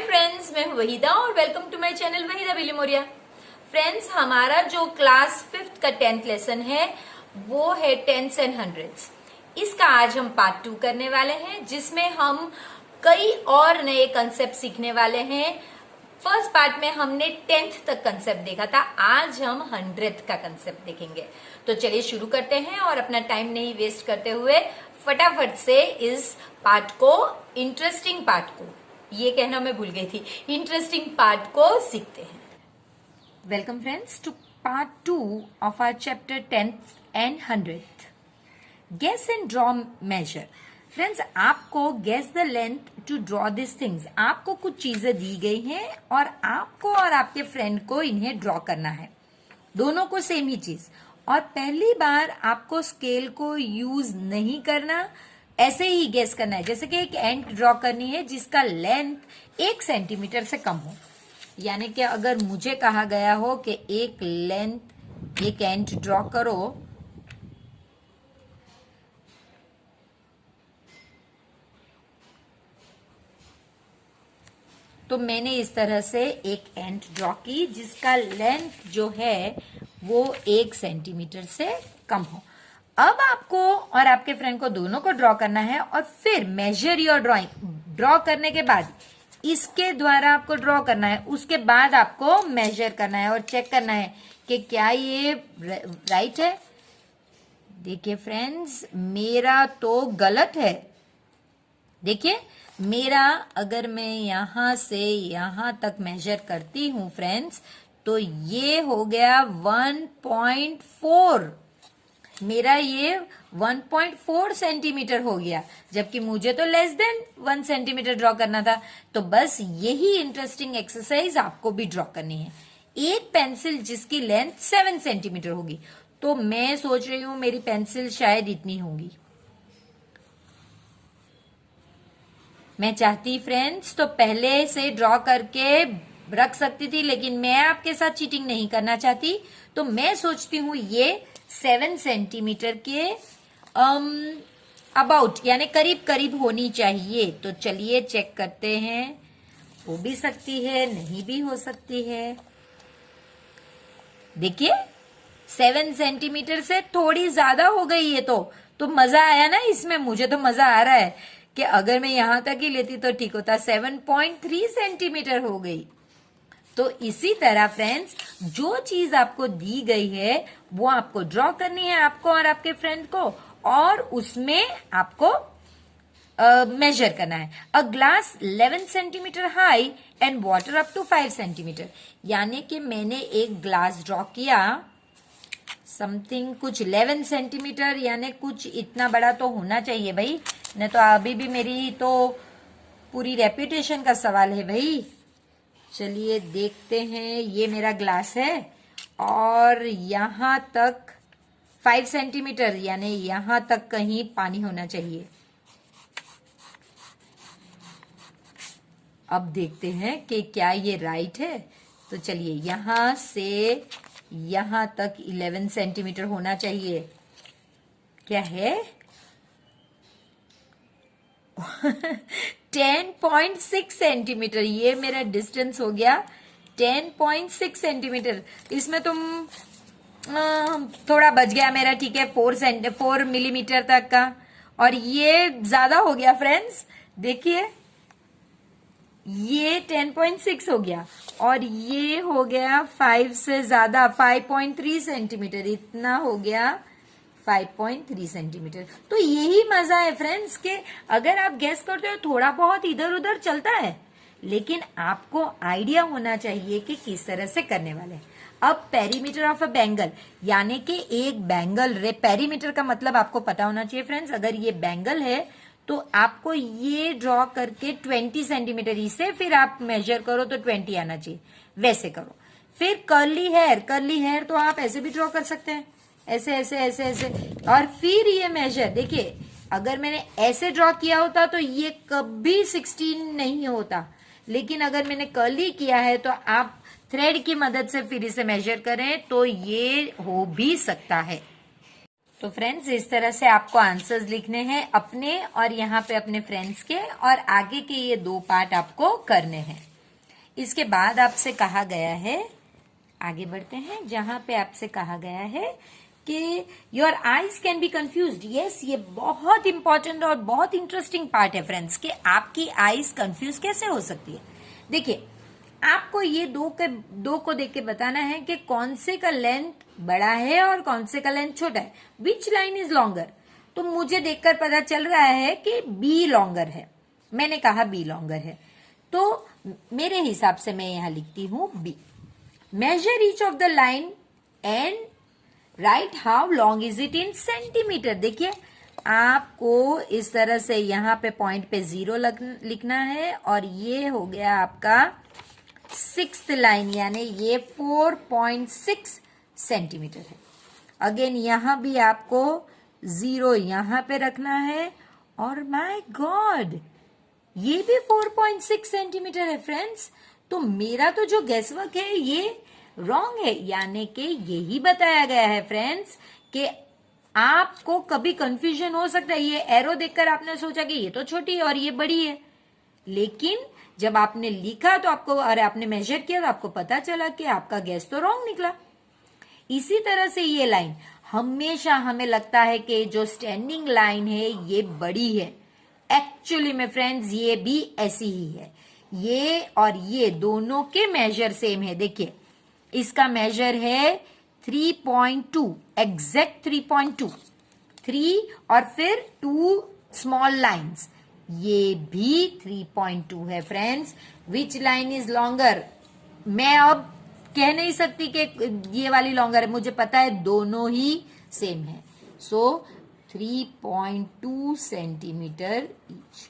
Friends, मैं हूं वहीदा और welcome to my channel Waheeda Bilimoria. Friends, हमारा जो क्लास 5th का 10th लेसन है वो है टेंस एंड हंड्रेड्स। इसका आज हम पार्ट 2 करने वाले हैं, जिसमें हम कई और नए कंसेप्ट सीखने वाले हैं। फर्स्ट पार्ट में हमने 10th तक कंसेप्ट देखा था, आज हम 100th का कंसेप्ट देखेंगे। तो चलिए शुरू करते हैं और अपना टाइम नहीं वेस्ट करते हुए फटाफट से इस पार्ट को, इंटरेस्टिंग पार्ट को, ये कहना मैं भूल गई थी, इंटरेस्टिंग पार्ट को सीखते हैं। Welcome friends to part 2 of our chapter 10th and 100th। Guess and draw measure. Friends, आपको guess the length to draw this things. आपको कुछ चीजें दी गई हैं और आपको और आपके फ्रेंड को इन्हें ड्रॉ करना है, दोनों को सेम ही चीज। और पहली बार आपको स्केल को यूज नहीं करना, ऐसे ही गेस करना है। जैसे कि एक एंट ड्रॉ करनी है जिसका लेंथ 1 सेंटीमीटर से कम हो, यानी कि अगर मुझे कहा गया हो कि एक एंट ड्रॉ करो, तो मैंने इस तरह से एक एंट ड्रॉ की जिसका लेंथ जो है वो 1 सेंटीमीटर से कम हो। अब आपको और आपके फ्रेंड को दोनों को ड्रॉ करना है और फिर मेजर योर ड्रॉइंग। ड्रॉ करने के बाद इसके द्वारा आपको ड्रॉ करना है, उसके बाद आपको मेजर करना है और चेक करना है कि क्या ये राइट है। देखिए फ्रेंड्स, मेरा तो गलत है। देखिए मेरा, अगर मैं यहां से यहां तक मेजर करती हूं फ्रेंड्स, तो ये हो गया 1.4। मेरा ये 1.4 सेंटीमीटर हो गया, जबकि मुझे तो लेस देन 1 सेंटीमीटर ड्रॉ करना था। तो बस यही इंटरेस्टिंग एक्सरसाइज आपको भी ड्रॉ करनी है। एक पेंसिल जिसकी लेंथ 7 सेंटीमीटर होगी, तो मैं सोच रही हूं मेरी पेंसिल शायद इतनी होगी। मैं चाहती फ्रेंड्स तो पहले से ड्रॉ करके रख सकती थी, लेकिन मैं आपके साथ चीटिंग नहीं करना चाहती। तो मैं सोचती हूँ ये 7 सेंटीमीटर के अबाउट, यानी करीब करीब होनी चाहिए। तो चलिए चेक करते हैं। हो भी सकती है, नहीं भी हो सकती है। देखिए 7 सेंटीमीटर से थोड़ी ज्यादा हो गई है। तो मजा आया ना इसमें। मुझे तो मजा आ रहा है कि अगर मैं यहां तक ही लेती तो ठीक होता। 7.3 सेंटीमीटर हो गई। तो इसी तरह फ्रेंड्स, जो चीज आपको दी गई है वो आपको ड्रॉ करनी है, आपको और आपके फ्रेंड को, और उसमें आपको मेजर करना है। A glass 11 centimetre high and water up to 5 centimetre. यानी कि मैंने एक ग्लास ड्रॉ किया, समथिंग कुछ 11 सेंटीमीटर, यानी कुछ इतना बड़ा तो होना चाहिए भाई, नहीं तो अभी भी मेरी तो पूरी रेपुटेशन का सवाल है भाई। चलिए देखते हैं। ये मेरा ग्लास है और यहां तक 5 सेंटीमीटर, यानी यहां तक कहीं पानी होना चाहिए। अब देखते हैं कि क्या ये राइट है। तो चलिए, यहां से यहां तक 11 सेंटीमीटर होना चाहिए। क्या है? 10.6 सेंटीमीटर। ये मेरा डिस्टेंस हो गया 10.6 सेंटीमीटर। इसमें तुम थोड़ा बच गया मेरा, ठीक है, 4 मिलीमीटर तक का। और ये ज्यादा हो गया फ्रेंड्स। देखिए ये 10.6 हो गया और ये हो गया 5 से ज्यादा, 5.3 सेंटीमीटर। इतना हो गया 5.3 सेंटीमीटर। तो यही मजा है फ्रेंड्स के अगर आप गेस करते हो थोड़ा बहुत इधर उधर चलता है, लेकिन आपको आइडिया होना चाहिए कि किस तरह से करने वाले हैं। अब पेरीमीटर ऑफ अ बैंगल, यानी कि एक बैंगल रे, पेरीमीटर का मतलब आपको पता होना चाहिए फ्रेंड्स। अगर ये बैंगल है तो आपको ये ड्रॉ करके 20 सेंटीमीटर, इसे फिर आप मेजर करो तो 20 आना चाहिए, वैसे करो। फिर कर्ली हेयर तो आप ऐसे भी ड्रॉ कर सकते हैं, ऐसे ऐसे ऐसे ऐसे। और फिर ये मेजर, देखिए अगर मैंने ऐसे ड्रॉ किया होता तो ये कभी 16 नहीं होता, लेकिन अगर मैंने कर्ली किया है तो आप थ्रेड की मदद से फिर इसे मेजर करें तो ये हो भी सकता है। तो फ्रेंड्स, इस तरह से आपको आंसर्स लिखने हैं अपने और यहाँ पे अपने फ्रेंड्स के, और आगे के ये 2 पार्ट आपको करने हैं। इसके बाद आपसे कहा गया है, आगे बढ़ते हैं, जहां पे आपसे कहा गया है कि your eyes can be confused. Yes, ये बहुत इंपॉर्टेंट और बहुत इंटरेस्टिंग पार्ट है फ्रेंड्स, कि आपकी आईज कंफ्यूज कैसे हो सकती है। देखिए, आपको ये दो को देख के बताना है कि कौन से का लेंथ बड़ा है और कौन से का लेंथ छोटा है। विच लाइन इज लॉन्गर, तो मुझे देखकर पता चल रहा है कि बी लॉन्गर है, मैंने कहा बी लॉन्गर है, तो मेरे हिसाब से मैं यहां लिखती हूं B. Measure each of the line and write how long is it in centimetre. देखिए, आपको इस तरह से यहां पे पॉइंट पे 0 लिखना है, और ये हो गया आपका 6th लाइन, यानी ये 4.6 सेंटीमीटर है। अगेन यहां भी आपको 0 यहां पे रखना है, और माय गॉड, ये भी 4.6 सेंटीमीटर है फ्रेंड्स। तो मेरा तो जो गेसवर्क है ये रॉन्ग है, यानी कि यही बताया गया है फ्रेंड्स कि आपको कभी कंफ्यूजन हो सकता है। ये एरो देखकर आपने सोचा कि ये तो छोटी है और ये बड़ी है, लेकिन जब आपने लिखा तो आपको, और आपने मेजर किया तो आपको पता चला कि आपका गैस तो रॉन्ग निकला। इसी तरह से ये लाइन, हमेशा हमें लगता है कि जो स्टैंडिंग लाइन है ये बड़ी है, एक्चुअली में फ्रेंड्स ये भी ऐसी ही है। ये और ये दोनों के मेजर सेम है। देखिए, इसका मेजर है 3.2, एग्जैक्ट 3.2, 3 और फिर 2 स्मॉल लाइन्स, ये भी 3.2 है friends. Which line is longer, मैं अब कह नहीं सकती कि ये वाली लॉन्गर है, मुझे पता है दोनों ही सेम है। सो 3.2 सेंटीमीटर ईच।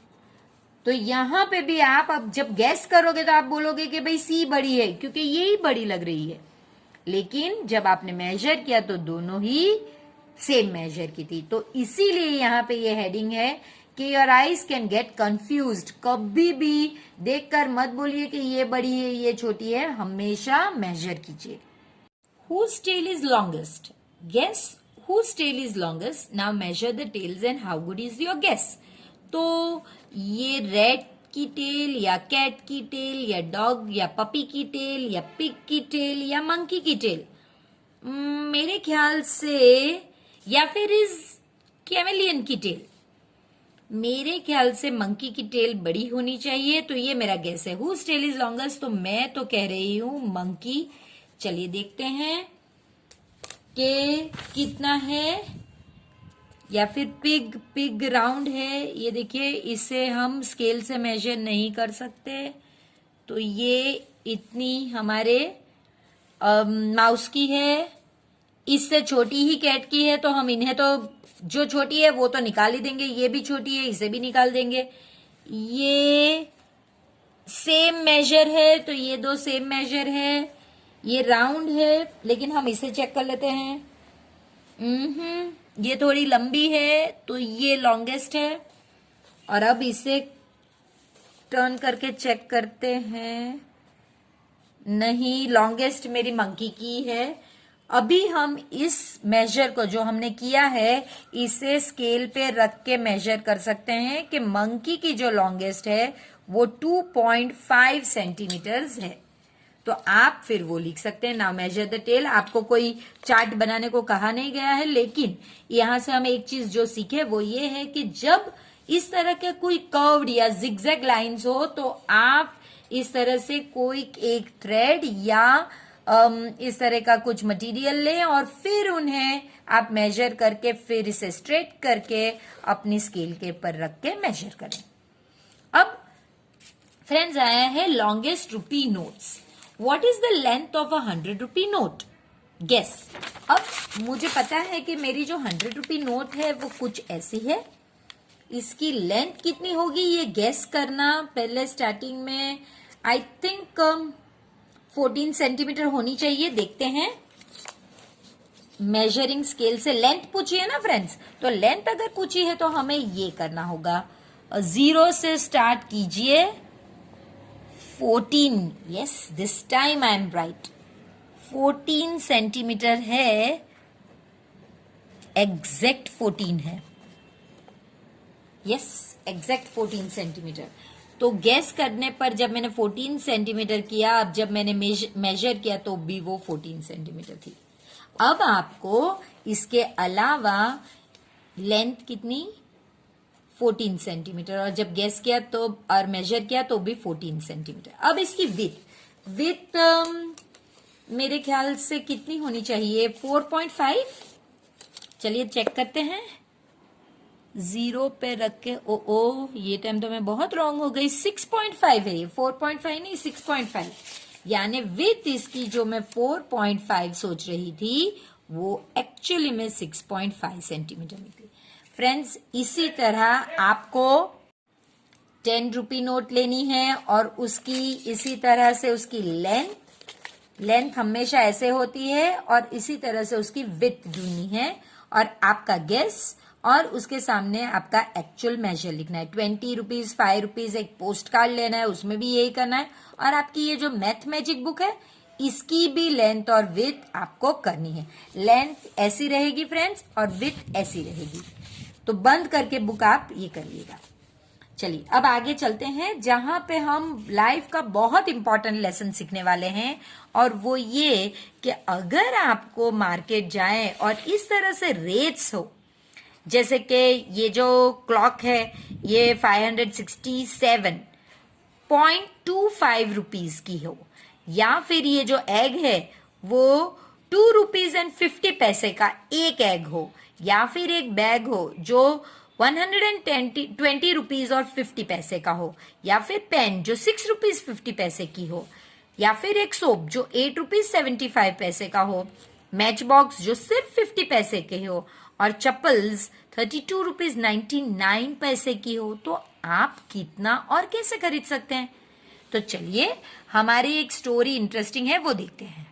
तो यहां पे भी आप अब जब गैस करोगे तो आप बोलोगे कि भाई सी बड़ी है, क्योंकि ये ही बड़ी लग रही है, लेकिन जब आपने मेजर किया तो दोनों ही सेम मेजर की थी। तो इसीलिए यहां पे ये हेडिंग है कि your eyes can get confused. कभी भी देखकर मत बोलिए कि ये बड़ी है ये छोटी है, हमेशा मेजर कीजिए। Whose tail is longest? Guess whose tail is longest. Now measure the tails and how good is your guess. तो ये रैट की टेल या कैट की टेल या डॉग या पपी की टेल या पिग की टेल या मंकी की टेल, मेरे ख्याल से, या फिर इज कैमेलियन की टेल, मेरे ख्याल से मंकी की टेल बड़ी होनी चाहिए। तो ये मेरा गेस है। हुज टेल इज लॉन्गेस्ट, तो मैं तो कह रही हूं मंकी। चलिए देखते हैं कि कितना है, या फिर पिग राउंड है। ये देखिए, इसे हम स्केल से मेजर नहीं कर सकते, तो ये इतनी हमारे माउस की है, इससे छोटी ही कैट की है, तो हम इन्हें तो जो छोटी है वो तो निकाल ही देंगे। ये भी छोटी है, इसे भी निकाल देंगे। ये सेम मेजर है, तो ये दो सेम मेजर है। ये राउंड है, लेकिन हम इसे चेक कर लेते हैं। ये थोड़ी लंबी है, तो ये लॉन्गेस्ट है। और अब इसे टर्न करके चेक करते हैं। नहीं, लॉन्गेस्ट मेरी मंकी की है। अभी हम इस मेजर को जो हमने किया है, इसे स्केल पे रख के मेजर कर सकते हैं कि मंकी की जो लॉन्गेस्ट है वो 2.5 सेंटीमीटर्स है। तो आप फिर वो लिख सकते हैं। Now measure the tail. आपको कोई चार्ट बनाने को कहा नहीं गया है, लेकिन यहां से हम एक चीज जो सीखे वो ये है कि जब इस तरह के कोई कर्व्ड या जिगजैग लाइंस हो, तो आप इस तरह से कोई एक थ्रेड या इस तरह का कुछ मटेरियल लें और फिर उन्हें आप मेजर करके फिर इसे स्ट्रेट करके अपनी स्केल के ऊपर रख के मेजर करें। अब फ्रेंड्स आया है longest rupee notes. What is the length of a 100 rupee note? Guess. अब मुझे पता है कि मेरी जो 100 रुपी नोट है वो कुछ ऐसी है। इसकी लेंथ कितनी होगी ये गेस करना। पहले स्टार्टिंग में आई थिंक 14 सेंटीमीटर होनी चाहिए। देखते हैं। मेजरिंग स्केल से लेंथ पूछी है ना फ्रेंड्स, तो लेंथ अगर पूछी है तो हमें ये करना होगा। 0 से स्टार्ट कीजिए। 14, yes, this time I am right. 14 centimetre है, एग्जैक्ट 14 है। Yes, exact 14 centimetre. तो गैस करने पर जब मैंने 14 सेंटीमीटर किया, अब जब मैंने मेजर किया तो भी वो 14 सेंटीमीटर थी। अब आपको इसके अलावा लेंथ कितनी, 14 सेंटीमीटर, और जब गैस किया तो और मेजर किया तो भी 14 सेंटीमीटर। अब इसकी विथ मेरे ख्याल से कितनी होनी चाहिए, 4.5। चलिए चेक करते हैं। 0 पे रख के ये टाइम तो मैं बहुत रॉन्ग हो गई, 6.5 है ये, 4.5 नहीं 6.5। यानी विथ इसकी जो मैं 4.5 सोच रही थी वो एक्चुअली में 6.5 सेंटीमीटर निकली। फ्रेंड्स, इसी तरह आपको 10 रुपी नोट लेनी है और उसकी इसी तरह से उसकी लेंथ हमेशा ऐसे होती है और इसी तरह से उसकी विड्थ ढूंढनी है और आपका गेस और उसके सामने आपका एक्चुअल मेजर लिखना है। 20 रुपीज, 5 रुपीज एक पोस्ट कार्ड लेना है, उसमें भी यही करना है। और आपकी ये जो मैथ मैजिक बुक है इसकी भी लेंथ और विड्थ आपको करनी है। लेंथ ऐसी रहेगी फ्रेंड्स और विड्थ ऐसी रहेगी। तो बंद करके बुक आप ये करिएगा। चलिए अब आगे चलते हैं जहां पे हम लाइफ का बहुत इंपॉर्टेंट लेसन सीखने वाले हैं, और वो ये कि अगर आपको मार्केट जाए और इस तरह से रेट्स हो, जैसे कि ये जो क्लॉक है ये 567.25 रुपीज की हो, या फिर ये जो एग है वो 2 रुपीज एंड 50 पैसे का एक एग हो, या फिर एक बैग हो जो 120 रुपीज और 50 पैसे का हो, या फिर पेन जो 6 रुपीज 50 पैसे की हो, या फिर एक सोप जो 8 रुपीज 75 पैसे का हो, मैच बॉक्स जो सिर्फ 50 पैसे के हो, और चप्पल्स 32 रुपीज 99 पैसे की हो, तो आप कितना और कैसे खरीद सकते हैं? तो चलिए हमारी एक स्टोरी इंटरेस्टिंग है वो देखते हैं।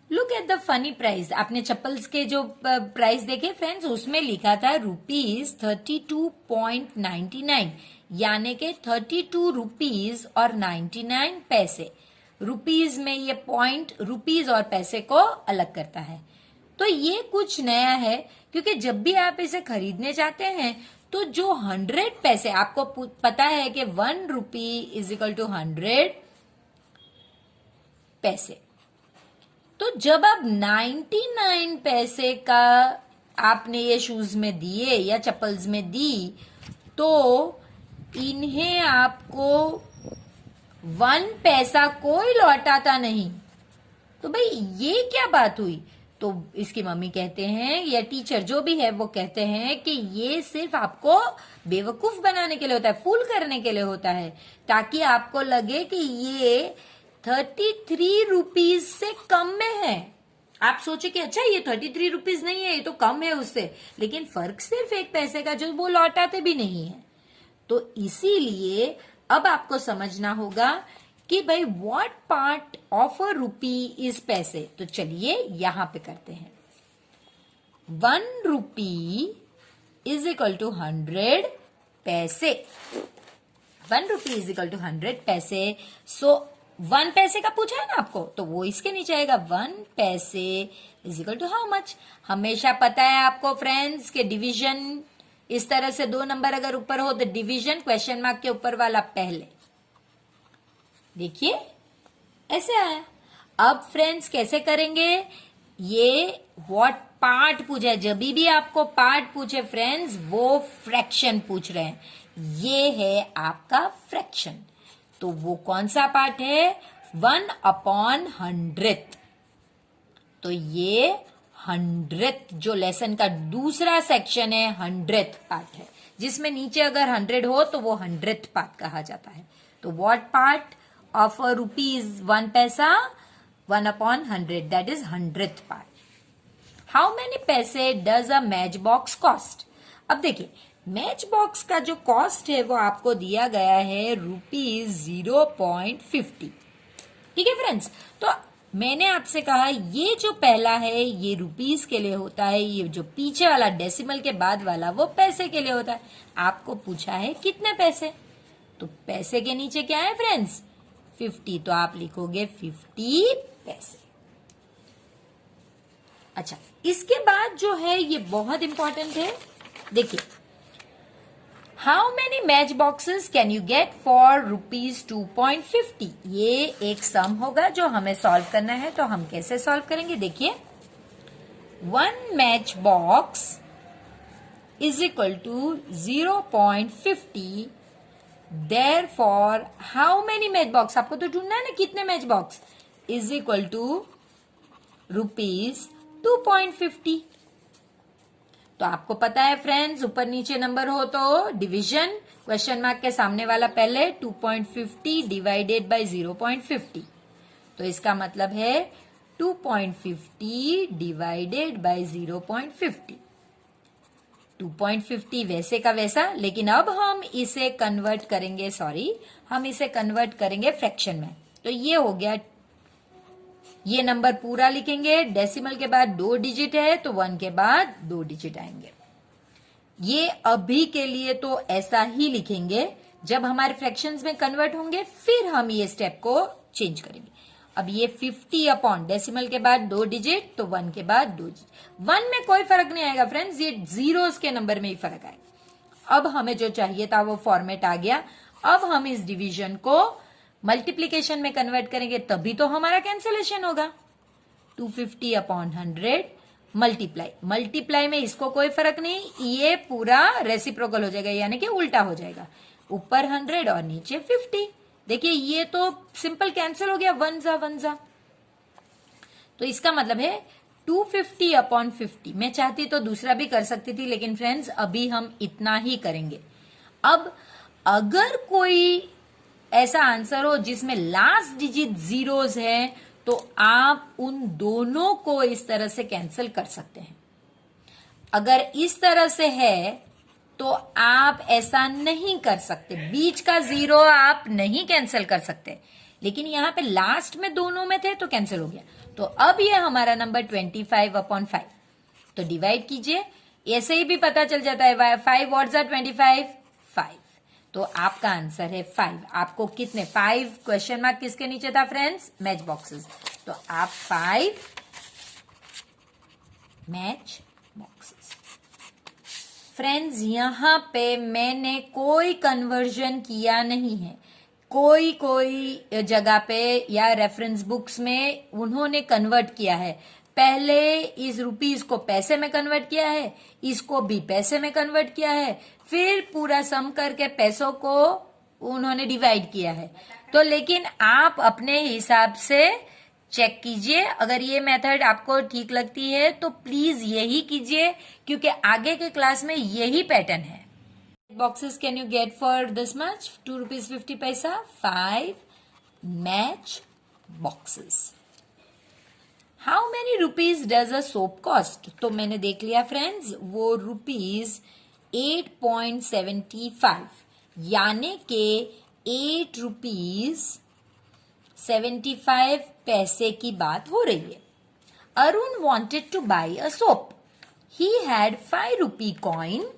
Look at the funny price. आपने चप्पल्स के जो प्राइस देखे फ्रेंड्स, उसमें लिखा था ₹32.99, यानी के 32 रुपीज और 99 पैसे। रुपीज में ये पॉइंट रुपीज और पैसे को अलग करता है। तो ये कुछ नया है, क्योंकि जब भी आप इसे खरीदने जाते हैं तो जो 100 पैसे, आपको पता है कि 1 रुपी इज इक्वल टू 100 पैसे। तो जब आप 99 पैसे का आपने ये शूज में दिए या चप्पल्स में दी, तो इन्हें आपको 1 पैसा कोई लौटाता नहीं। तो भाई ये क्या बात हुई? तो इसकी मम्मी कहते हैं या टीचर जो भी है वो कहते हैं कि ये सिर्फ आपको बेवकूफ बनाने के लिए होता है, फूल करने के लिए होता है, ताकि आपको लगे कि ये 33 रुपीज से कम में है। आप सोचे कि अच्छा ये 33 रुपीज नहीं है, ये तो कम है उससे, लेकिन फर्क सिर्फ 1 पैसे का जो वो लौटाते भी नहीं है। तो इसीलिए अब आपको समझना होगा कि भाई what part of a rupee is पैसे। तो चलिए यहां पे करते हैं। 1 रुपी इज इक्वल टू 100 पैसे। 1 रुपी इज इक्वल टू 100 पैसे। सो 1 पैसे का पूछा है ना आपको, तो वो इसके नीचे आएगा। 1 पैसे is equal to how much. हमेशा पता है आपको फ्रेंड्स के डिवीजन इस तरह से 2 नंबर अगर ऊपर हो तो डिवीजन क्वेश्चन मार्क के ऊपर वाला पहले। देखिए ऐसे आया। अब फ्रेंड्स कैसे करेंगे? ये व्हाट पार्ट पूछा है, जब भी आपको पार्ट पूछे फ्रेंड्स वो फ्रैक्शन पूछ रहे हैं। ये है आपका फ्रैक्शन। तो वो कौन सा पार्ट है? 1/100। तो ये 100th जो लेसन का दूसरा सेक्शन है 100th पार्ट है, जिसमें नीचे अगर 100 हो तो वो 100th पार्ट कहा जाता है। तो what part of a rupee is 1 paisa? 1/100, that is 100th part. How many paise does a match box cost? अब देखिए मैच बॉक्स का जो कॉस्ट है वो आपको दिया गया है ₹0.50। ठीक है फ्रेंड्स, तो मैंने आपसे कहा ये जो पहला है ये रुपीस के लिए होता है, ये जो पीछे वाला डेसिमल के बाद वाला वो पैसे के लिए होता है। आपको पूछा है कितने पैसे, तो पैसे के नीचे क्या है फ्रेंड्स? 50, तो आप लिखोगे 50 पैसे। अच्छा, इसके बाद जो है ये बहुत इंपॉर्टेंट है। देखिए how many match boxes can you get for ₹2.50? ये एक सम होगा जो हमें सॉल्व करना है। तो हम कैसे सॉल्व करेंगे, देखिए, 1 match box is equal to 0.50, therefore how many match box, आपको तो ढूंढना है ना कितने match box, is equal to ₹2.50। तो आपको पता है फ्रेंड्स, ऊपर नीचे नंबर हो तो डिवीजन, क्वेश्चन मार्क के सामने वाला पहले 2.50 डिवाइडेड बाय 0.50। तो इसका मतलब है 2.50 डिवाइडेड बाय 0.50। 2.50 वैसे का वैसा, लेकिन अब हम इसे कन्वर्ट करेंगे, हम इसे कन्वर्ट करेंगे फ्रैक्शन में। तो ये हो गया, ये नंबर पूरा लिखेंगे, डेसिमल के बाद 2 डिजिट है तो 1 के बाद 2 डिजिट आएंगे। ये अभी के लिए तो ऐसा ही लिखेंगे, जब हमारे फ्रैक्शंस में कन्वर्ट होंगे फिर हम ये स्टेप को चेंज करेंगे। अब ये 50 अपॉन डेसिमल के बाद 2 डिजिट तो 1 के बाद 2 डिजिट। 1 में कोई फर्क नहीं आएगा फ्रेंड्स, ये जीरोस के नंबर में ही फर्क आएगा। अब हमें जो चाहिए था वो फॉर्मेट आ गया। अब हम इस डिवीजन को मल्टीप्लीकेशन में कन्वर्ट करेंगे, तभी तो हमारा कैंसिलेशन होगा। 250 अपॉन 100 मल्टीप्लाई में इसको कोई फर्क नहीं, ये पूरा रेसिप्रोकल हो जाएगा, यानी कि उल्टा हो जाएगा। ऊपर 100 और नीचे 50। देखिए ये तो सिंपल कैंसिल हो गया, 1 जा। तो इसका मतलब है 250 अपॉन 50। मैं चाहती तो दूसरा भी कर सकती थी, लेकिन फ्रेंड्स अभी हम इतना ही करेंगे। अब अगर कोई ऐसा आंसर हो जिसमें लास्ट डिजिट जीरोस है, तो आप उन दोनों को इस तरह से कैंसिल कर सकते हैं। अगर इस तरह से है तो आप ऐसा नहीं कर सकते, बीच का जीरो आप नहीं कैंसिल कर सकते, लेकिन यहां पे लास्ट में दोनों में थे तो कैंसिल हो गया। तो अब ये हमारा नंबर 25 अपॉन 5। तो डिवाइड कीजिए, ऐसे ही भी पता चल जाता है 5 व्हाट्स आर 25, 5। तो आपका आंसर है 5। आपको कितने 5 क्वेश्चन मार्क किसके नीचे था फ्रेंड्स, मैच बॉक्सेस। तो आप 5 मैच बॉक्सेस। फ्रेंड्स यहां पे मैंने कोई कन्वर्जन किया नहीं है। कोई जगह पे या रेफरेंस बुक्स में उन्होंने कन्वर्ट किया है। पहले इस रुपीस को पैसे में कन्वर्ट किया है, इसको भी पैसे में कन्वर्ट किया है, फिर पूरा सम करके पैसों को उन्होंने डिवाइड किया है। तो लेकिन आप अपने हिसाब से चेक कीजिए, अगर ये मेथड आपको ठीक लगती है तो प्लीज यही कीजिए, क्योंकि आगे के क्लास में यही पैटर्न है। Boxes can you get for this much, ₹2.50? 5 match boxes. How many rupees does a soap cost? तो मैंने देख लिया फ्रेंड्स, वो ₹8.75, यानी के ₹8.75 की बात हो रही है। Arun wanted to buy a soap. He had ₹5 coin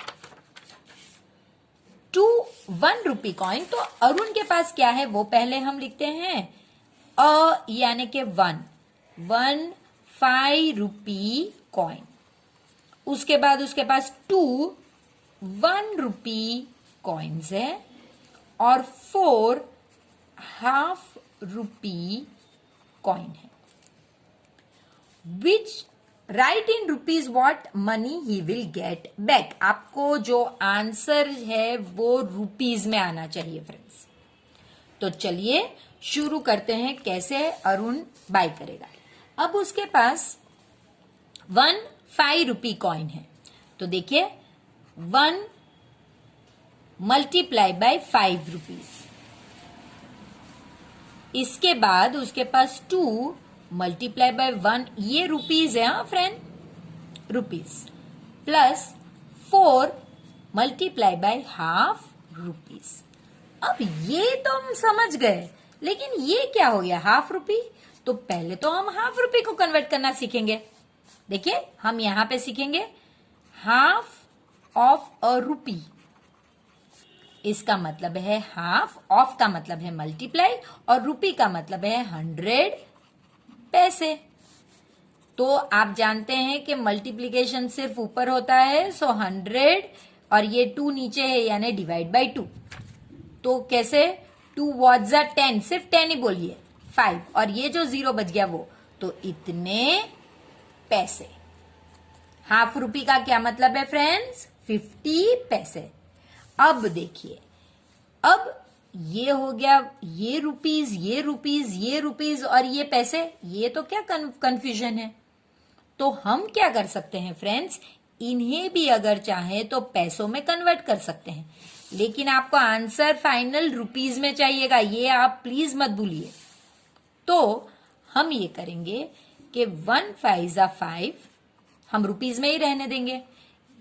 to ₹1 coin. तो अरुण के पास क्या है वो पहले हम लिखते हैं, यानी के 1 ₹5 कॉइन। उसके बाद उसके पास 2 ₹1 कॉइन्स है और 4 ₹1/2 कॉइन है। Which right in rupees what money he will get back. आपको जो आंसर है वो रुपीज में आना चाहिए फ्रेंड्स। तो चलिए शुरू करते हैं, कैसे अरुण बाय करेगा। अब उसके पास 1 ₹5 कॉइन है, तो देखिए 1 मल्टीप्लाई बाय ₹5। इसके बाद उसके पास 2 मल्टीप्लाई बाय 1, ये रुपीज है, हाँ friend, rupees, plus 4 multiply by ₹1/2। अब ये तो हम समझ गए, लेकिन ये क्या हो गया ₹1/2? तो पहले तो हम ₹1/2 को कन्वर्ट करना सीखेंगे। देखिए हम यहां पे सीखेंगे हाफ ऑफ अ रुपी। इसका मतलब है हाफ, ऑफ का मतलब है मल्टीप्लाई, और रुपी का मतलब है 100 पैसे। तो आप जानते हैं कि मल्टीप्लीकेशन सिर्फ ऊपर होता है, सो 100 और ये 2 नीचे है यानी डिवाइड बाई 2। तो कैसे 2 वॉट्स 10, सिर्फ 10 ही बोलिए 5, और ये जो 0 बच गया वो, तो इतने पैसे। हाफ रुपी का क्या मतलब है फ्रेंड्स? 50 पैसे। अब देखिए, अब ये हो गया ये रुपीज, ये रुपीज, ये रुपीज और ये पैसे, ये तो क्या कंफ्यूजन है। तो हम क्या कर सकते हैं फ्रेंड्स, इन्हें भी अगर चाहे तो पैसों में कन्वर्ट कर सकते हैं, लेकिन आपको आंसर फाइनल रुपीज में चाहिएगा, ये आप प्लीज मत भूलिए। तो हम ये करेंगे कि 1 5 5 हम रुपीज में ही रहने देंगे।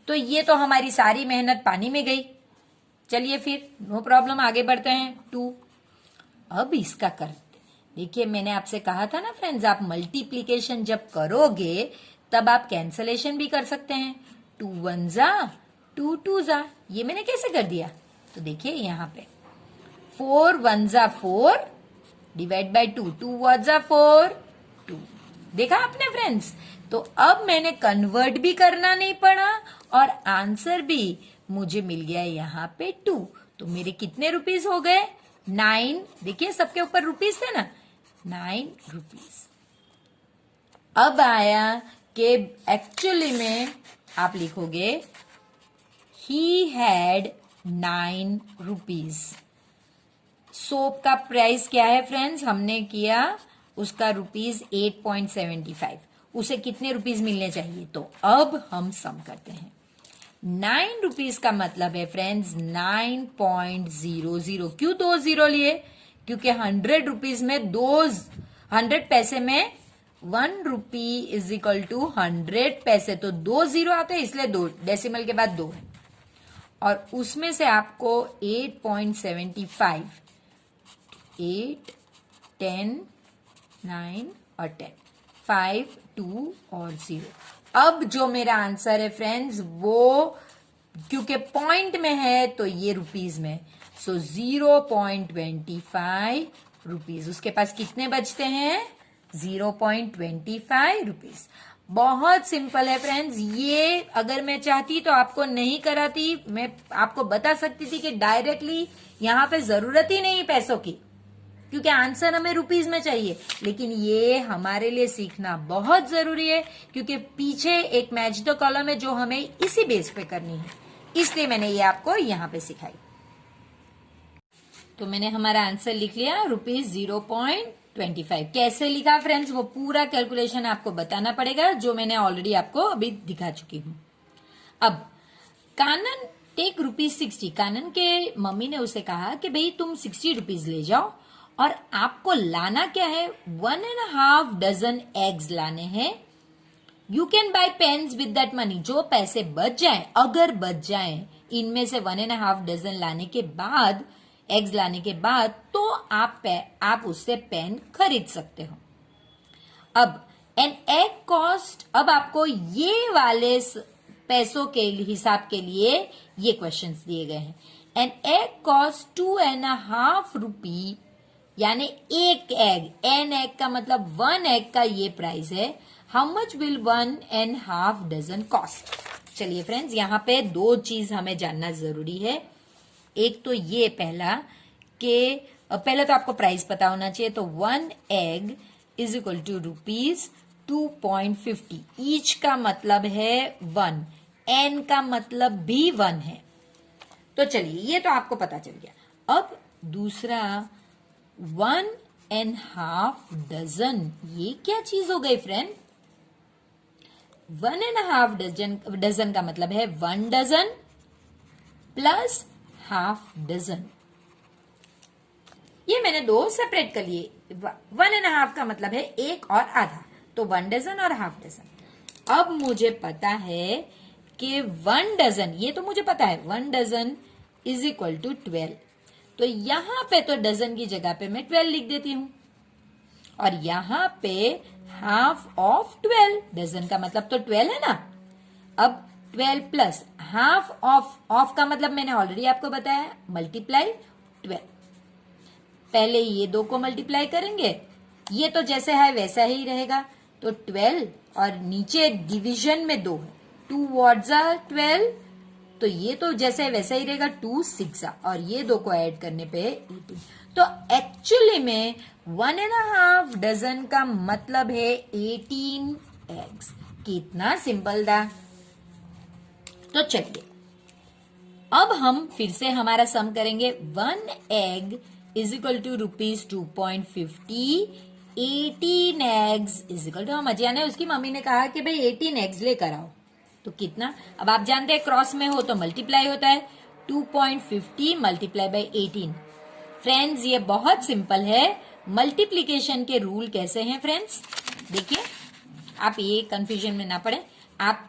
तो ये तो हमारी सारी मेहनत पानी में गई। चलिए फिर नो प्रॉब्लम, आगे बढ़ते हैं। 2 अब इसका करते, देखिए मैंने आपसे कहा था ना फ्रेंड्स, आप मल्टीप्लीकेशन जब करोगे तब आप कैंसलेशन भी कर सकते हैं। 2 1 जा 2 2 जा, ये मैंने कैसे कर दिया? तो देखिए यहाँ पे 4 1 जा 4 डिवाइड बाई 2, 2 वॉट जा 4 2। देखा आपने फ्रेंड्स? तो अब मैंने कन्वर्ट भी करना नहीं पड़ा और आंसर भी मुझे मिल गया यहाँ पे 2। तो मेरे कितने रुपीस हो गए? 9। देखिए सबके ऊपर रुपीस थे ना, 9 रुपीस। अब आया कि एक्चुअली में आप लिखोगे ही हैड 9 रुपीज। सोप का प्राइस क्या है फ्रेंड्स? हमने किया उसका रुपीज 8.75, उसे कितने रुपीज मिलने चाहिए? तो अब हम सम करते हैं। 9 रुपीज का मतलब है फ्रेंड्स 9.00। क्यों 2 जीरो लिए? क्योंकि 100 रुपीज में 100 पैसे में 1 रुपी इज इक्वल टू 100 पैसे, तो 2 जीरो आते हैं, इसलिए 2 डेसिमल के बाद 2 है। और उसमें से आपको 8.75, 8 10 9 और 10, 5 2 और 0। अब जो मेरा आंसर है फ्रेंड्स वो क्योंकि पॉइंट में है तो ये रुपीज में, सो 0.25 रुपीज। उसके पास कितने बचते हैं? 0.25 रुपीज। बहुत सिंपल है फ्रेंड्स। ये अगर मैं चाहती तो आपको नहीं कराती, मैं आपको बता सकती थी कि डायरेक्टली यहाँ पे जरूरत ही नहीं पैसों की, क्योंकि आंसर हमें रुपीज में चाहिए। लेकिन ये हमारे लिए सीखना बहुत जरूरी है, क्योंकि पीछे एक मैच द कॉलम है जो हमें इसी बेस पे करनी है, इसलिए मैंने ये आपको यहाँ पे सिखाई। तो मैंने हमारा आंसर लिख लिया रुपीज 0.25। कैसे लिखा फ्रेंड्स वो पूरा कैलकुलेशन आपको बताना पड़ेगा, जो मैंने ऑलरेडी आपको अभी दिखा चुकी हूं। अब कानन टेक रुपीज 60। कानन के मम्मी ने उसे कहा कि भाई तुम 60 रुपीज ले जाओ और आपको लाना क्या है? 1.5 डजन एग्स लाने हैं। You can buy pens with that money. जो पैसे बच जाए, अगर बच जाए इनमें से 1.5 डजन लाने के बाद, एग्स लाने के बाद, तो आप उससे पेन खरीद सकते हो। अब एन एग कॉस्ट, अब आपको ये वाले पैसों के हिसाब के लिए ये क्वेश्चंस दिए गए हैं। एन एग कॉस्ट 2.5 रुपी, यानी एक एग, एन एग का मतलब 1 एग का ये प्राइस है। How much will 1.5 dozen cost? चलिए फ्रेंड्स, यहाँ पे 2 चीज हमें जानना जरूरी है। एक तो ये पहला कि पहले तो आपको प्राइस पता होना चाहिए। तो 1 egg is equal to rupees 2.50। Each का मतलब है 1, एन का मतलब भी 1 है। तो चलिए ये तो आपको पता चल गया। अब दूसरा 1.5 डजन, ये क्या चीज हो गई फ्रेंड? 1.5 डजन का मतलब है 1 डजन प्लस हाफ डजन। ये मैंने 2 सेपरेट कर लिए। 1.5 का मतलब है 1 और आधा, तो 1 डजन और हाफ डजन। अब मुझे पता है कि 1 डजन, ये तो मुझे पता है 1 डजन इज इक्वल टू 12। तो यहां पे तो डजन की जगह पे मैं 12 लिख देती हूं, और यहां पे हाफ ऑफ 12, डजन का मतलब तो 12 है ना। अब 12 प्लस हाफ ऑफ का मतलब मैंने ऑलरेडी आपको बताया, मल्टीप्लाई 12। पहले ये 2 को मल्टीप्लाई करेंगे, ये तो जैसे है वैसा ही रहेगा, तो 12 और नीचे डिवीजन में 2 है, 2 वॉट्स आर 12, तो ये तो जैसे वैसा ही रहेगा, 2 6 और ये दो को ऐड करने पे 18। तो एक्चुअली में 1.5 डजन का मतलब है 18 एग्स। कितना सिंपल था। तो चलिए अब हम फिर से हमारा सम करेंगे। 1 egg is equal to ₹2.50। 18 eggs is equal to, हम अजिया ने उसकी मम्मी ने कहा कि भाई 18 एग्स लेकर आओ, तो कितना, अब आप जानते हैं क्रॉस में हो तो मल्टीप्लाई होता है, 2.50 मल्टीप्लाई बाई 18। फ्रेंड्स ये बहुत सिंपल है। मल्टीप्लीकेशन के रूल कैसे हैं फ्रेंड्स, देखिए आप ये कंफ्यूजन में ना पड़े। आप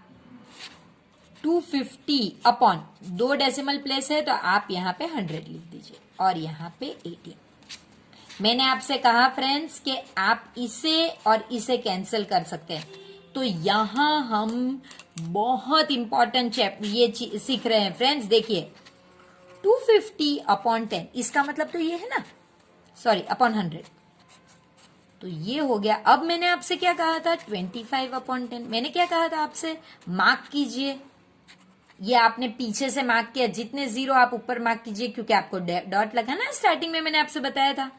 250 अपॉन 2 डेसिमल प्लेस है तो आप यहाँ पे 100 लिख दीजिए और यहाँ पे 18। मैंने आपसे कहा फ्रेंड्स कि आप इसे और इसे कैंसिल कर सकते हैं, तो यहां हम बहुत इंपॉर्टेंट ये सीख रहे हैं फ्रेंड्स। देखिए 250 अपॉन 10, इसका मतलब तो ये है ना, सॉरी अपॉन 100, तो ये हो गया। अब मैंने आपसे क्या कहा था, 25 अपॉन 10। मैंने क्या कहा था आपसे, मार्क कीजिए, ये आपने पीछे से मार्क किया, जितने जीरो आप ऊपर मार्क कीजिए क्योंकि आपको डॉट लगा ना, स्टार्टिंग में मैंने आपसे बताया था।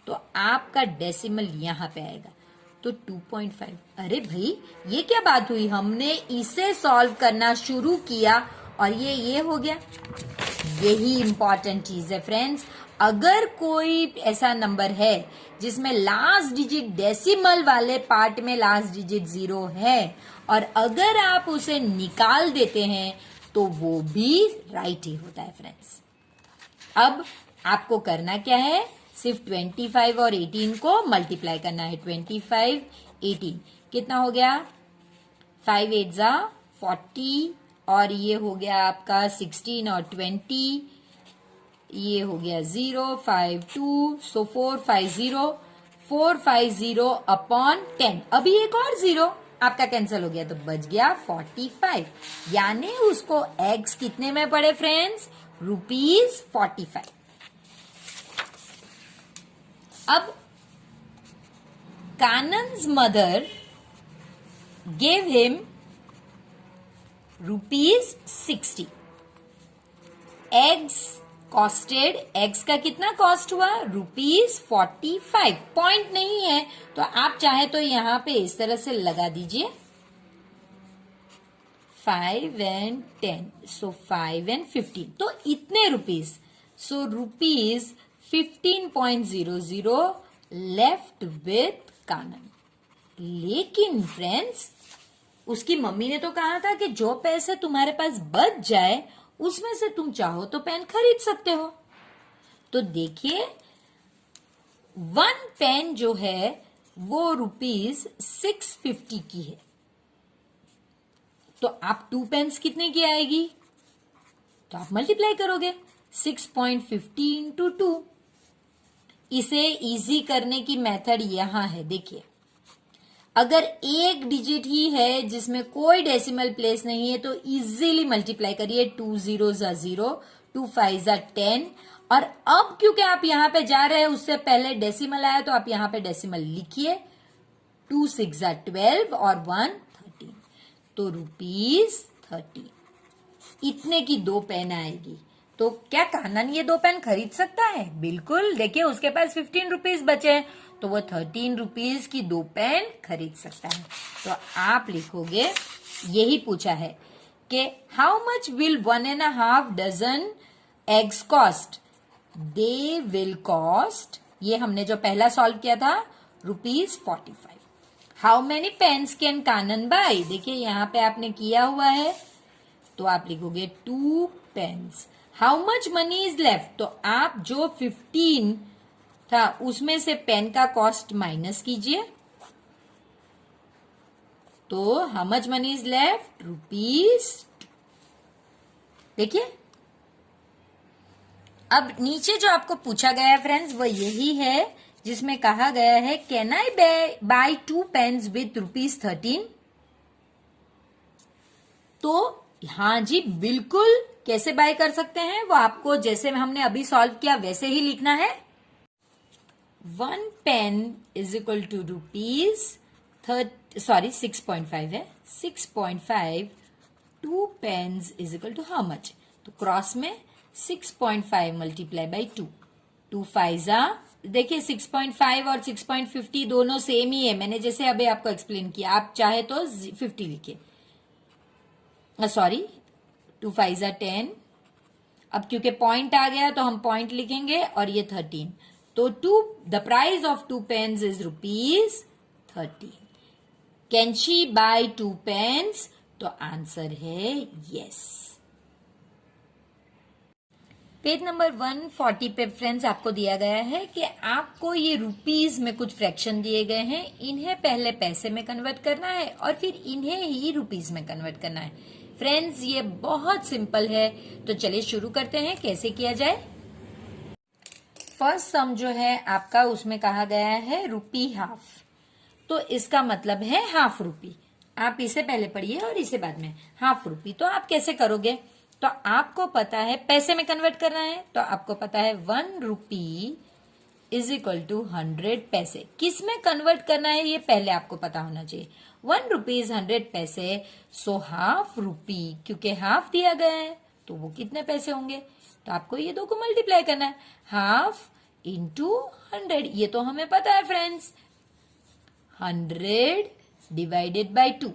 तो आपका डेसिमल यहां पे आएगा, तो 2.5। अरे भाई ये क्या बात हुई, हमने इसे सॉल्व करना शुरू किया और ये हो गया। यही इंपॉर्टेंट चीज है फ्रेंड्स। अगर कोई ऐसा नंबर है जिसमें लास्ट डिजिट डेसिमल वाले पार्ट में लास्ट डिजिट 0 है और अगर आप उसे निकाल देते हैं तो वो भी राइट ही होता है फ्रेंड्स। अब आपको करना क्या है, सिर्फ 25 और 18 को मल्टीप्लाई करना है। 25 18 कितना हो गया, 5 8 जा 40 और ये हो गया आपका 16 और 20, ये हो गया 0 5 2, सो 450 अपॉन 10। अभी एक और 0 आपका कैंसिल हो गया तो बच गया 45, यानी उसको एग्स कितने में पड़े फ्रेंड्स, ₹45। अब कानन's mother gave him ₹60। Eggs costed, eggs का कितना कॉस्ट हुआ, ₹45। पॉइंट नहीं है तो आप चाहे तो यहां पे इस तरह से लगा दीजिए, 5 and 10, सो 5 and 15, तो इतने रुपीज, सो ₹15.00 लेफ्ट विथ कानन। लेकिन फ्रेंड्स उसकी मम्मी ने तो कहा था कि जो पैसे तुम्हारे पास बच जाए उसमें से तुम चाहो तो पेन खरीद सकते हो। तो देखिए 1 पेन जो है वो ₹650 की है, तो आप 2 पेन्स कितने की आएगी, तो आप मल्टीप्लाई करोगे 6.50 into 2। इसे इजी करने की मेथड यहां है, देखिए अगर एक डिजिट ही है जिसमें कोई डेसिमल प्लेस नहीं है तो इजीली मल्टीप्लाई करिए, 2 0 0, 2 5 10, और अब क्योंकि आप यहां पे जा रहे हैं उससे पहले डेसिमल आया तो आप यहां पे डेसिमल लिखिए, 2 6 12 और 1 13, तो ₹30। इतने की 2 पेन आएगी। तो क्या कानन ये 2 पेन खरीद सकता है, बिल्कुल। देखिए उसके पास 15 रुपीज बचे हैं तो वो 13 रुपीज की 2 पेन खरीद सकता है। तो आप लिखोगे, यही पूछा है कि how much will 1.5 dozen eggs cost, they will cost, ये हमने जो पहला सॉल्व किया था, ₹45। How many pens can Kanan buy, देखिए यहां पे आपने किया हुआ है तो आप लिखोगे 2 pens. How much money is left, तो आप जो 15 था उसमें से पेन का कॉस्ट माइनस कीजिए, तो how much money is left, ₹2। देखिए अब नीचे जो आपको पूछा गया है फ्रेंड्स वो यही है जिसमें कहा गया है can I buy 2 pens with ₹13। तो हाँ जी बिल्कुल, कैसे बाय कर सकते हैं वो आपको जैसे हमने अभी सॉल्व किया वैसे ही लिखना है। 1 पेन इज इक्वल टू ₹6.5 है, 6.5, 2 pens is equal to how much, तो क्रॉस में 6.5 मल्टीप्लाई बाई 2, 2 फाइजा, देखिए 6.5 और 6.50 दोनों सेम ही है, मैंने जैसे अभी आपको एक्सप्लेन किया, आप चाहे तो 50 लिखिए, सॉरी 2 फाइजा 10, अब क्योंकि पॉइंट आ गया तो हम पॉइंट लिखेंगे, और ये 13, तो the price of 2 pens is ₹13। Can she buy 2 pens? तो आंसर है यस। पेज नंबर 140 पे फ्रेंड्स आपको दिया गया है कि आपको ये रुपीज में कुछ फ्रैक्शन दिए गए हैं, इन्हें पहले पैसे में कन्वर्ट करना है और फिर इन्हें ही रुपीज में कन्वर्ट करना है। फ्रेंड्स ये बहुत सिंपल है, तो चलिए शुरू करते हैं कैसे किया जाए। फर्स्ट सम जो है आपका उसमें कहा गया है रुपी हाफ, तो इसका मतलब है हाफ रुपी। आप इसे पहले पढ़िए और इसे बाद में। हाफ रुपी तो आप कैसे करोगे? तो आपको पता है पैसे में कन्वर्ट करना है, तो आपको पता है 1 रुपी इज इक्वल टू 100 पैसे। किस में कन्वर्ट करना है ये पहले आपको पता होना चाहिए। 1 रुपी इज 100 पैसे, सो हाफ रुपी, क्योंकि हाफ दिया गया है तो वो कितने पैसे होंगे, तो आपको ये दो को मल्टीप्लाई करना है, हाफ इंटू 100, ये तो हमें पता है friends. 100 divided by 2,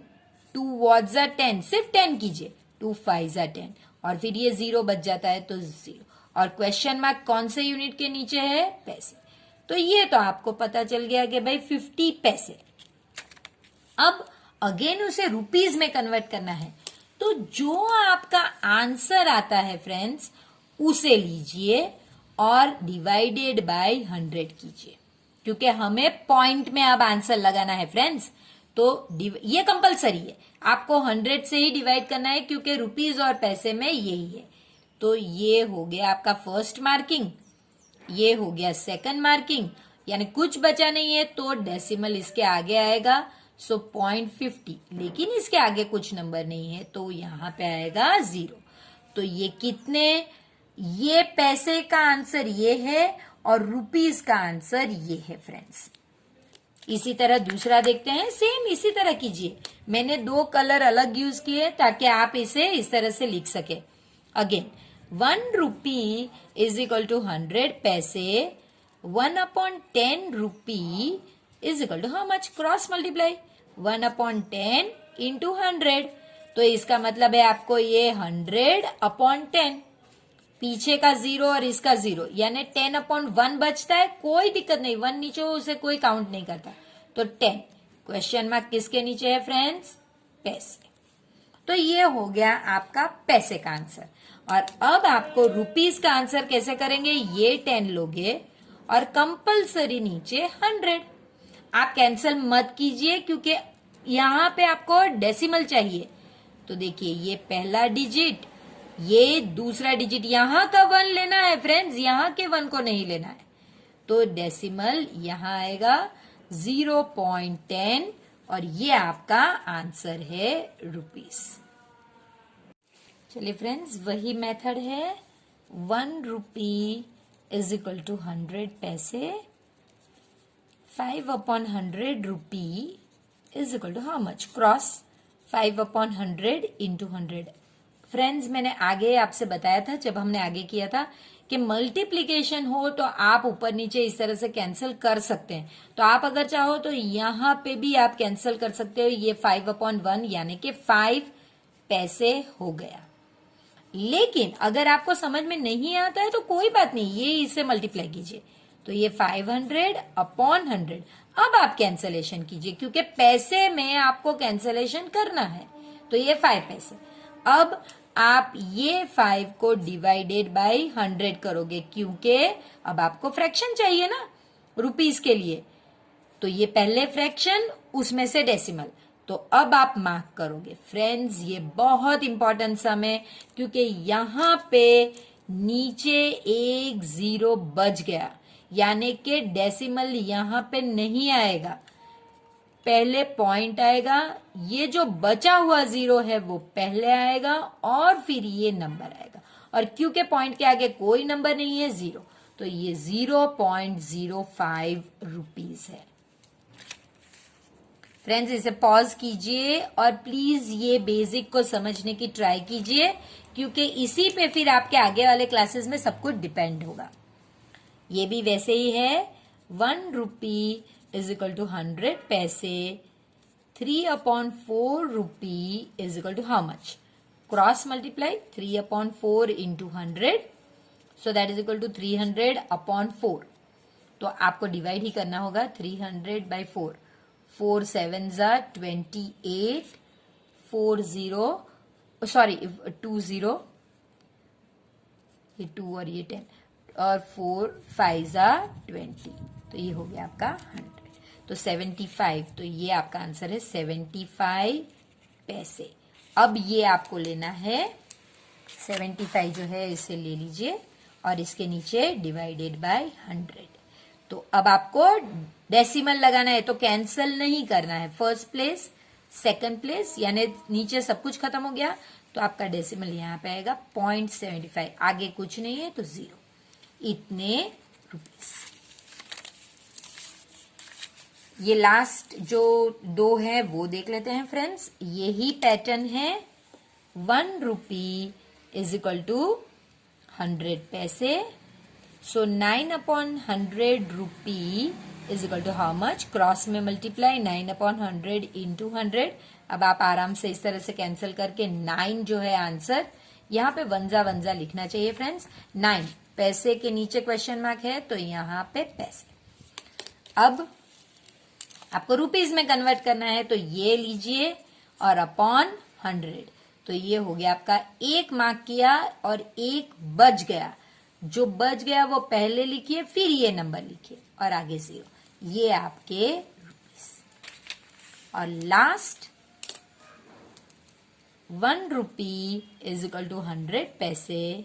2 what's are 10, सिर्फ 10 कीजिए, 2 5 आर 10, और फिर ये 0 बच जाता है तो 0, और क्वेश्चन मार्क कौन से यूनिट के नीचे है? पैसे। तो ये तो आपको पता चल गया कि भाई 50 पैसे। अब अगेन उसे रुपीज में कन्वर्ट करना है, तो जो आपका आंसर आता है फ्रेंड्स उसे लीजिए और डिवाइडेड बाय 100 कीजिए, क्योंकि हमें पॉइंट में अब आंसर लगाना है फ्रेंड्स, तो ये कंपलसरी है, आपको 100 से ही डिवाइड करना है क्योंकि रुपीज और पैसे में यही है। तो ये हो गया आपका फर्स्ट मार्किंग, ये हो गया सेकंड मार्किंग, यानी कुछ बचा नहीं है तो डेसिमल इसके आगे आएगा, सो 0.50, लेकिन इसके आगे कुछ नंबर नहीं है तो यहां पे आएगा 0। तो ये कितने, ये पैसे का आंसर ये है और रुपीज का आंसर ये है फ्रेंड्स। इसी तरह दूसरा देखते हैं, सेम इसी तरह कीजिए, मैंने 2 कलर अलग यूज किए ताकि आप इसे इस तरह से लिख सके। Again 1 rupee is equal to 100 पैसे, 1/10 rupee is equal to how much? Cross multiply 1/10 into 100, तो इसका मतलब है आपको ये 100/10, पीछे का 0 और इसका 0, यानी 10/1 बचता है, कोई दिक्कत नहीं, 1 नीचे हो उसे कोई काउंट नहीं करता, तो 10। क्वेश्चन मार्क किसके नीचे है फ्रेंड्स? पैसे। तो ये हो गया आपका पैसे का आंसर। और अब आपको रुपीज का आंसर कैसे करेंगे? ये 10 लोगे और कंपलसरी नीचे 100। आप कैंसिल मत कीजिए क्योंकि यहां पे आपको डेसिमल चाहिए, तो देखिए ये पहला डिजिट, ये दूसरा डिजिट, यहां का 1 लेना है फ्रेंड्स, यहां के 1 को नहीं लेना है, तो डेसिमल यहां आएगा 0.10 और ये आपका आंसर है रुपीस। चलिए फ्रेंड्स वही मेथड है, 1 रुपी इज इक्वल टू 100 पैसे, 5/100 rupee is equal to how much? Cross 5/100 into 100। Friends मैंने आगे आपसे बताया था, जब हमने आगे किया था कि मल्टीप्लीकेशन हो तो आप ऊपर नीचे इस तरह से कैंसिल कर सकते हैं, तो आप अगर चाहो तो यहां पे भी आप कैंसिल कर सकते हो, ये 5/1 यानी कि 5 पैसे हो गया। लेकिन अगर आपको समझ में नहीं आता है तो कोई बात नहीं, ये इसे मल्टीप्लाई कीजिए, तो ये 500/100। अब आप कैंसलेशन कीजिए क्योंकि पैसे में आपको कैंसलेशन करना है, तो ये 5 पैसे। अब आप ये 5 को डिवाइडेड बाय 100 करोगे क्योंकि अब आपको फ्रैक्शन चाहिए ना रुपीस के लिए, तो ये पहले फ्रैक्शन उसमें से डेसिमल, तो अब आप मार्क करोगे। फ्रेंड्स ये बहुत इंपॉर्टेंट सम है क्योंकि यहां पे नीचे एक 0 बच गया, यानी कि डेसिमल यहां पे नहीं आएगा, पहले पॉइंट आएगा, ये जो बचा हुआ 0 है वो पहले आएगा और फिर ये नंबर आएगा, और क्योंकि पॉइंट के आगे कोई नंबर नहीं है 0, तो ये 0.05 रुपीस है। फ्रेंड्स इसे पॉज कीजिए और प्लीज ये बेसिक को समझने की ट्राई कीजिए, क्योंकि इसी पे फिर आपके आगे वाले क्लासेस में सब कुछ डिपेंड होगा। ये भी वैसे ही है, 1 रुपी इज इक्वल टू 100 पैसे, 3/4 rupee is equal to how much? Cross multiply 3/4 into 100, so that is equal to 300/4। तो आपको डिवाइड ही करना होगा 300/4। 4 7 28, 20, ये 2 और ये 10, और 4 5 20, तो ये हो गया आपका 100। तो 75, तो ये आपका आंसर है 75 पैसे। अब ये आपको लेना है 75 जो है इसे ले लीजिए और इसके नीचे डिवाइडेड बाय 100। तो अब आपको डेसिमल लगाना है, तो कैंसल नहीं करना है। फर्स्ट प्लेस, सेकंड प्लेस, यानी नीचे सब कुछ खत्म हो गया, तो आपका डेसिमल यहां पे आएगा 0.75, आगे कुछ नहीं है तो 0, इतने रुपीस। ये लास्ट जो 2 है वो देख लेते हैं फ्रेंड्स। यही पैटर्न है, 1 रुपी इज इक्वल टू 100 पैसे, so 9/100 rupee is equal to how much? Cross में मल्टीप्लाई 9/100 इंटू 100। अब आप आराम से इस तरह से कैंसिल करके 9 जो है आंसर, यहाँ पे वंजा लिखना चाहिए फ्रेंड्स। 9 पैसे के नीचे क्वेश्चन मार्क है, तो यहाँ पे पैसे। अब आपको रुपीज में कन्वर्ट करना है, तो ये लीजिए और अपॉन 100, तो ये हो गया आपका 1 मार्क किया और 1 बच गया। जो बच गया वो पहले लिखिए, फिर ये नंबर लिखिए और आगे 0, ये आपके रुपीस। और last 1 rupee is equal to 100 पैसे,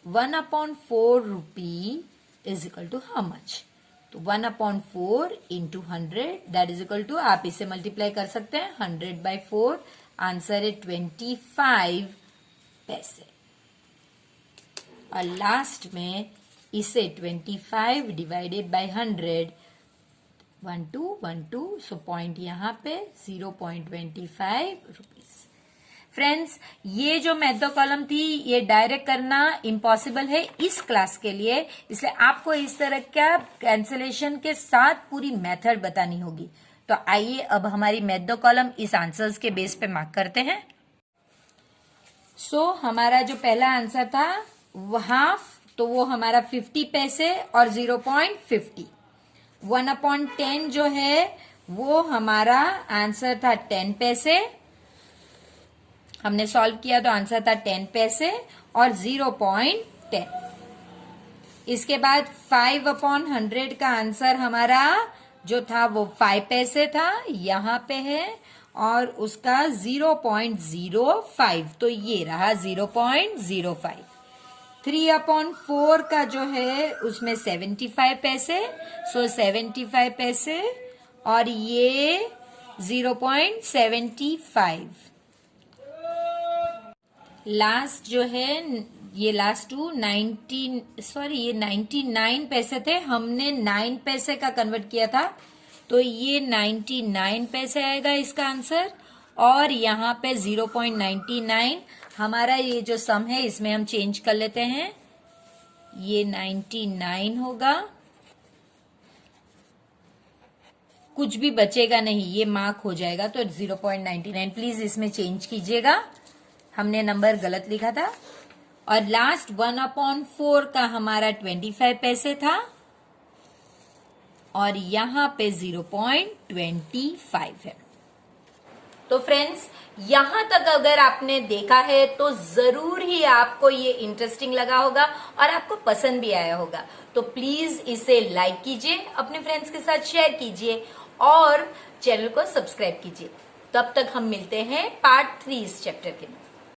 1/4 rupee is equal to how much? तो 1/4 into 100 that is equal to, आप इसे मल्टीप्लाई कर सकते हैं 100/4, आंसर है 25 पैसे। और लास्ट में इसे 25 डिवाइडेड बाय 100, 1 2, सो पॉइंट यहां पे 0.25 रुपीस। फ्रेंड्स ये जो मेथड कॉलम थी ये डायरेक्ट करना इम्पॉसिबल है इस क्लास के लिए, इसलिए आपको इस तरह का कैंसिलेशन के साथ पूरी मेथड बतानी होगी। तो आइए अब हमारी मेथड कॉलम इस आंसर्स के बेस पे मार्क करते हैं। सो हमारा जो पहला आंसर था हाफ, तो वो हमारा 50 पैसे और 0.50। 1/10 जो है वो हमारा आंसर था 10 पैसे, हमने सॉल्व किया तो आंसर था 10 पैसे और 0.10। इसके बाद 5/100 का आंसर हमारा जो था वो 5 पैसे था, यहां पे है, और उसका 0.05, तो ये रहा 0.05। 3/4 का जो है उसमें 75 पैसे, सो 75 पैसे और ये 0.75। लास्ट जो है ये लास्ट 99 पैसे थे, हमने 9 पैसे का कन्वर्ट किया था, तो ये 99 पैसे आएगा इसका आंसर। और यहाँ पे 0.99 हमारा ये जो सम है इसमें हम चेंज कर लेते हैं, ये 99 होगा, कुछ भी बचेगा नहीं, ये मार्क हो जाएगा, तो 0.99 प्लीज इसमें चेंज कीजिएगा, हमने नंबर गलत लिखा था। और लास्ट 1/4 का हमारा 25 पैसे था और यहां पे 0.25 है। तो फ्रेंड्स यहां तक अगर आपने देखा है तो जरूर ही आपको ये इंटरेस्टिंग लगा होगा और आपको पसंद भी आया होगा। तो प्लीज इसे लाइक कीजिए, अपने फ्रेंड्स के साथ शेयर कीजिए और चैनल को सब्सक्राइब कीजिए। तब तक हम मिलते हैं पार्ट 3 इस चैप्टर के।